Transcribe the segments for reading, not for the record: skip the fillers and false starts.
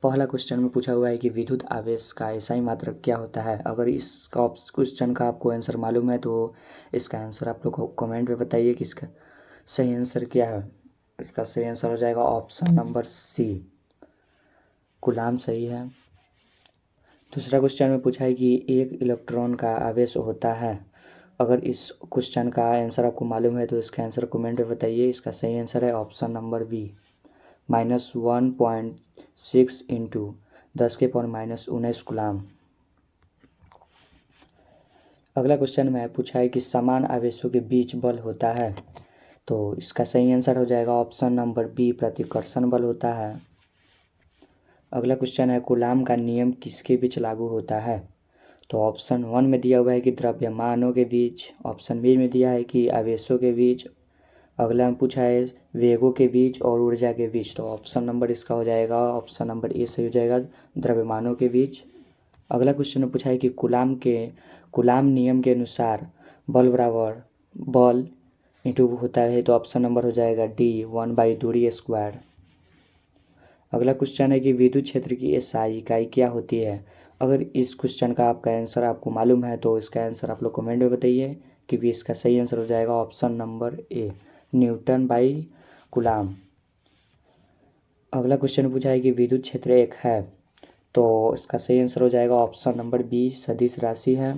पहला क्वेश्चन में पूछा हुआ है कि विद्युत आवेश का एसआई मात्रक क्या होता है। अगर इस क्वेश्चन का आपको आंसर मालूम है तो इसका आंसर आप लोग को कमेंट में बताइए कि इसका सही आंसर क्या है। इसका सही आंसर हो जाएगा ऑप्शन नंबर सी, कूलाम सही है। दूसरा क्वेश्चन में पूछा है कि एक इलेक्ट्रॉन का आवेश होता है। अगर इस क्वेश्चन का आंसर आपको मालूम है तो इसका आंसर कमेंट में बताइए। इसका सही आंसर है option number B, -1.6 into 10⁻⁻19 coulomb. अगला क्वेश्चन में पूछा है कि समान आवेशों के बीच बल होता है। तो इसका सही आंसर हो जाएगा ऑप्शन नंबर बी, प्रतिकर्षण बल होता है। अगला क्वेश्चन है कूलाम का नियम किसके बीच लागू होता है। तो ऑप्शन 1 में दिया हुआ है कि द्रव्यमानों के बीच, ऑप्शन बी में दिया है कि आवेशों के बीच, अगला में पूछा है वेगों के बीच और ऊर्जा के बीच। तो ऑप्शन नंबर इसका हो जाएगा ऑप्शन नंबर ए सही हो जाएगा, द्रव्यमानों के बीच। अगला क्वेश्चन में पूछा है कि कूलाम नियम के अनुसार बल बराबर बल इंटू होता है। तो ऑप्शन नंबर हो जाएगा डी, 1/दूरी स्क्वायर। अगला क्वेश्चन है कि विद्युत क्षेत्र की एसआई इकाई क्या होती है। अगर इस क्वेश्चन का आपका आंसर आपको मालूम है तो इसका आंसर आप लोग कमेंट में बताइए, क्योंकि इसका सही आंसर हो जाएगा option number A, Newton by coulomb. अगला क्वेश्चन पूछा है कि विद्युत क्षेत्र एक है। तो इसका सही आंसर हो जाएगा ऑप्शन नंबर बी, सदिश राशि है।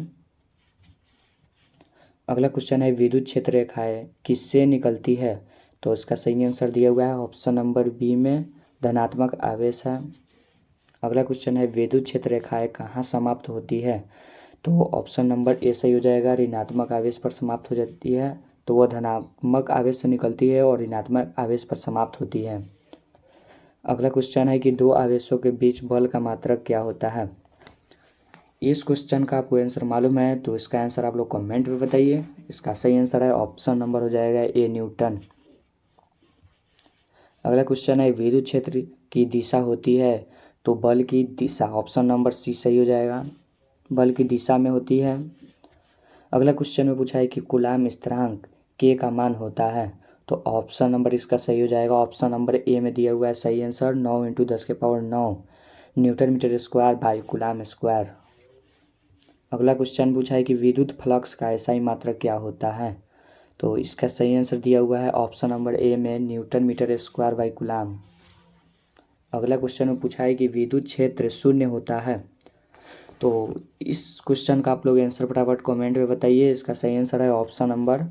अगला क्वेश्चन है विद्युत क्षेत्र रेखाएं किससे निकलती है। तो इसका सही आंसर दिया हुआ है ऑप्शन नंबर बी में, धनात्मक आवेश है। अगला क्वेश्चन है विद्युत क्षेत्र रेखाएं कहाँ समाप्त होती है। तो ऑप्शन नंबर ए सही हो जाएगा, ऋणात्मक आवेश पर समाप्त हो जाती है। तो वह धनात्मक आवेश से निकलती है और ऋणात्मक आवेश पर समाप्त होती है। अगला क्वेश्चन है कि दो आवेशों के बीच बल का मात्रक क्या होता है। इस क्वेश्चन का आपको आंसर मालूम है तो इसका आंसर आप लोग कमेंट में बताइए। इसका सही आंसर है ऑप्शन नंबर हो जाएगा ए, न्यूटन। अगला क्वेश्चन है विद्युत क्षेत्र की दिशा होती है। तो बल की दिशा, ऑप्शन नंबर सी सही हो जाएगा, बल की दिशा में होती है। अगला क्वेश्चन में पूछा है कि कूलाम स्थिरांक के का मान होता है। तो ऑप्शन नंबर इसका सही हो जाएगा ऑप्शन नंबर ए में दिया हुआ है सही answer, 9 × 10⁹ newton metre square by coulomb square. अगला क्वेश्चन पूछा है कि विद्युत फ्लक्स का एसआई मात्रक क्या होता है। तो इसका सही आंसर दिया हुआ है ऑप्शन नंबर ए में, newton metre square by coulomb. अगला क्वेश्चन में पूछा है कि विद्युत क्षेत्र शून्य होता है। तो इस क्वेश्चन का आप लोग आंसर फटाफट कमेंट में बताइए। इसका सही आंसर है ऑप्शन नंबर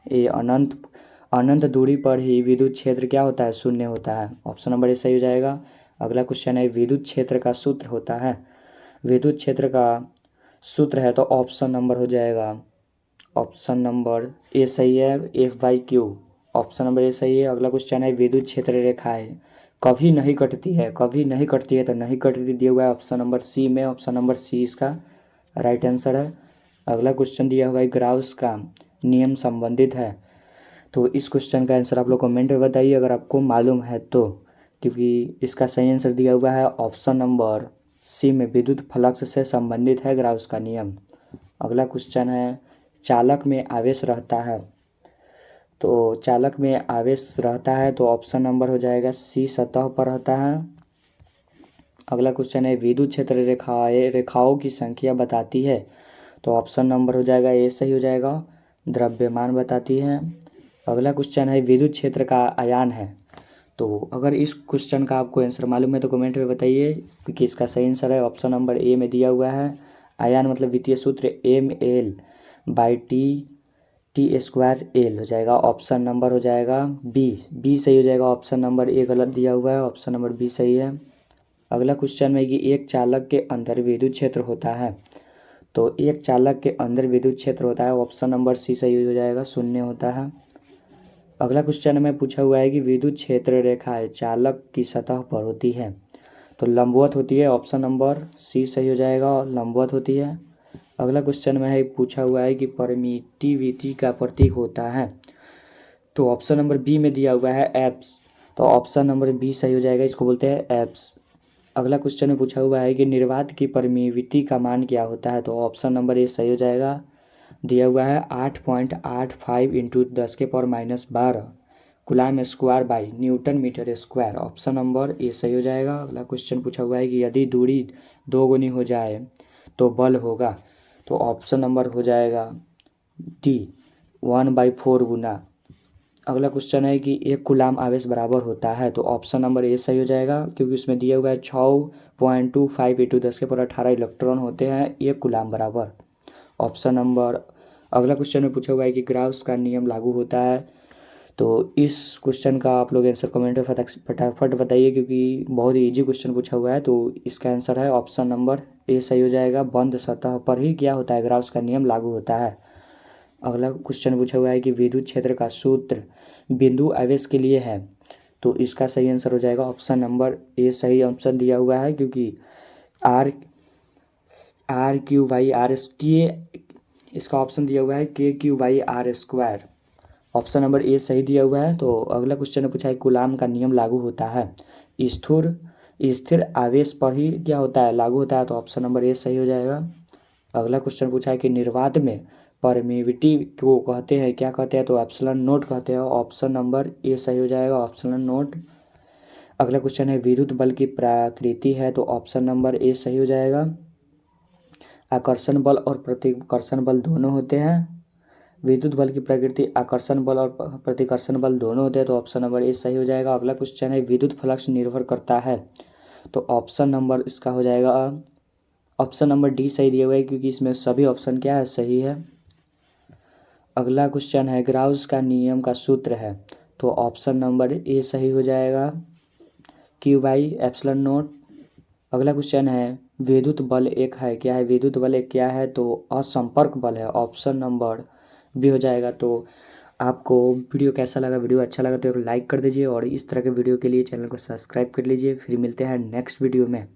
ए, अनंत दूरी पर ही विद्युत क्षेत्र क्या होता है, शून्य होता है। ऑप्शन नंबर ए सही हो जाएगा। अगला क्वेश्चन है विद्युत क्षेत्र का सूत्र होता है। विद्युत क्षेत्र का सूत्र है तो ऑप्शन नंबर हो जाएगा ऑप्शन नंबर ए सही है, F/Q। ऑप्शन नंबर ए सही है। अगला क्वेश्चन है विद्युत क्षेत्र रेखाएं कभी नहीं कटती है, कभी नहीं कटती है तो नहीं कटती दिया हुआ है ऑप्शन नंबर सी में। ऑप्शन नंबर सी इसका राइट आंसर है। अगला क्वेश्चन दिया हुआ है गाउस का नियम संबंधित है। तो इस क्वेश्चन का आंसर आप लोग कमेंट में बताइए अगर आपको मालूम है तो, क्योंकि इसका सही आंसर दिया हुआ है ऑप्शन नंबर सी में, विद्युत फ्लक्स से संबंधित है गाउस का नियम। अगला क्वेश्चन है चालक में आवेश रहता है। तो चालक में आवेश रहता है तो ऑप्शन नंबर हो जाएगा सी, सतह पर रहता है। अगला क्वेश्चन है विद्युत क्षेत्र रेखाओं की संख्या बताती है। तो ऑप्शन नंबर हो जाएगा ए सही हो जाएगा, द्रव्यमान बताती है। अगला क्वेश्चन है विद्युत क्षेत्र का आयान है। तो अगर इस क्वेश्चन का आपको आंसर मालूम है तो कमेंट में बताइए, क्योंकि इसका सही आंसर है ऑप्शन नंबर ए में दिया हुआ है। आयान मतलब वित्तीय सूत्र mL/T² हो जाएगा। ऑप्शन नंबर हो जाएगा बी सही हो जाएगा। ऑप्शन नंबर ए गलत दिया हुआ है, ऑप्शन नंबर बी सही है। अगला क्वेश्चन है कि एक चालक के अंदर विद्युत क्षेत्र होता है। तो एक चालक के अंदर विद्युत क्षेत्र होता है, ऑप्शन नंबर सी सही हो जाएगा, शून्य होता है। अगला क्वेश्चन में पूछा हुआ है कि विद्युत क्षेत्र रेखाएं चालक की सतह पर होती है। तो लंबवत होती है, ऑप्शन नंबर सी सही हो जाएगा, और लंबवत होती है। अगला क्वेश्चन में है पूछा हुआ है कि परमिटिविटी का प्रतीक होता है। तो ऑप्शन नंबर बी में दिया हुआ है एप्स। तो ऑप्शन नंबर बी सही हो जाएगा, इसको बोलते हैं एप्स। अगला क्वेश्चन में पूछा हुआ है कि निर्वात की परमिटिविटी का मान क्या होता है। तो ऑप्शन नंबर ए सही हो जाएगा, दिया हुआ है 8.85 × 10⁻12 coulomb square by newton metre square. Option number A सही हो जाएगा। अगला क्वेश्चन पूछा हुआ है कि यदि दूरी 2 गुनी हो जाए तो बल होगा, तो ऑप्शन नंबर हो जाएगा डी 1/4 गुना। अगला क्वेश्चन है कि एक कूलाम आवेश बराबर होता है, तो ऑप्शन नंबर ए सही हो जाएगा, क्योंकि उसमें दिया हुआ है 6.25 × 10⁻18 इलेक्ट्रॉन होते हैं एक कूलाम बराबर। ऑप्शन नंबर अगला क्वेश्चन में पूछा हुआ है कि ग्राउस का नियम लागू होता है, तो इस क्वेश्चन का आप लोग आंसर कमेंट में फटाफट बताइए, क्योंकि बहुत ही ईजी क्वेश्चन पूछा हुआ है। तो इसका आंसर है ऑप्शन नंबर ए सही हो जाएगा। बंद सतह पर ही क्या होता है, ग्राउस का नियम लागू होता है। अगला क्वेश्चन पूछा हुआ है कि विद्युत क्षेत्र का सूत्र बिंदु आवेश के लिए है, तो इसका सही आंसर हो जाएगा ऑप्शन नंबर ए सही ऑप्शन दिया हुआ है, क्योंकि R/Q/R के इसका ऑप्शन दिया हुआ है K/Q/R²। ऑप्शन नंबर ए सही दिया हुआ है। तो अगला क्वेश्चन ने पूछा है कूलाम का नियम लागू होता है स्थिर स्थिर आवेश पर ही क्या होता है, लागू होता है, तो ऑप्शन नंबर ए सही हो जाएगा। अगला क्वेश्चन पूछा है कि निर्वात में परमिविटी को कहते हैं, क्या कहते हैं, तो एप्सिलॉन नोट कहते हैं। ऑप्शन नंबर ए सही हो जाएगा, एप्सिलॉन नोट। अगला क्वेश्चन है विद्युत बल की प्रकृति है, तो ऑप्शन नंबर ए सही हो जाएगा। आकर्षण बल और प्रतिकर्षण बल दोनों होते हैं। विद्युत बल की प्रकृति आकर्षण बल और प्रतिकर्षण बल दोनों होते हैं, तो ऑप्शन नंबर ए सही हो जाएगा। अगला क्वेश्चन है विद्युत फ्लक्स निर्भर करता है, तो ऑप्शन नंबर इसका हो जाएगा ऑप्शन नंबर डी सही दिया हुआ है, क्योंकि इसमें सभी ऑप्शन क्या है, सही है। अगला क्वेश्चन है ग्राउस का नियम का सूत्र है, तो ऑप्शन नंबर ए सही हो जाएगा Q/ε0। अगला क्वेश्चन है विद्युत बल एक है, क्या है, विद्युत बल एक क्या है, तो असंपर्क बल है। ऑप्शन नंबर बी हो जाएगा। तो आपको वीडियो कैसा लगा, वीडियो अच्छा लगा तो एक लाइक कर दीजिए, और इस तरह के वीडियो के लिए चैनल को सब्सक्राइब कर लीजिए। फिर मिलते हैं नेक्स्ट वीडियो में।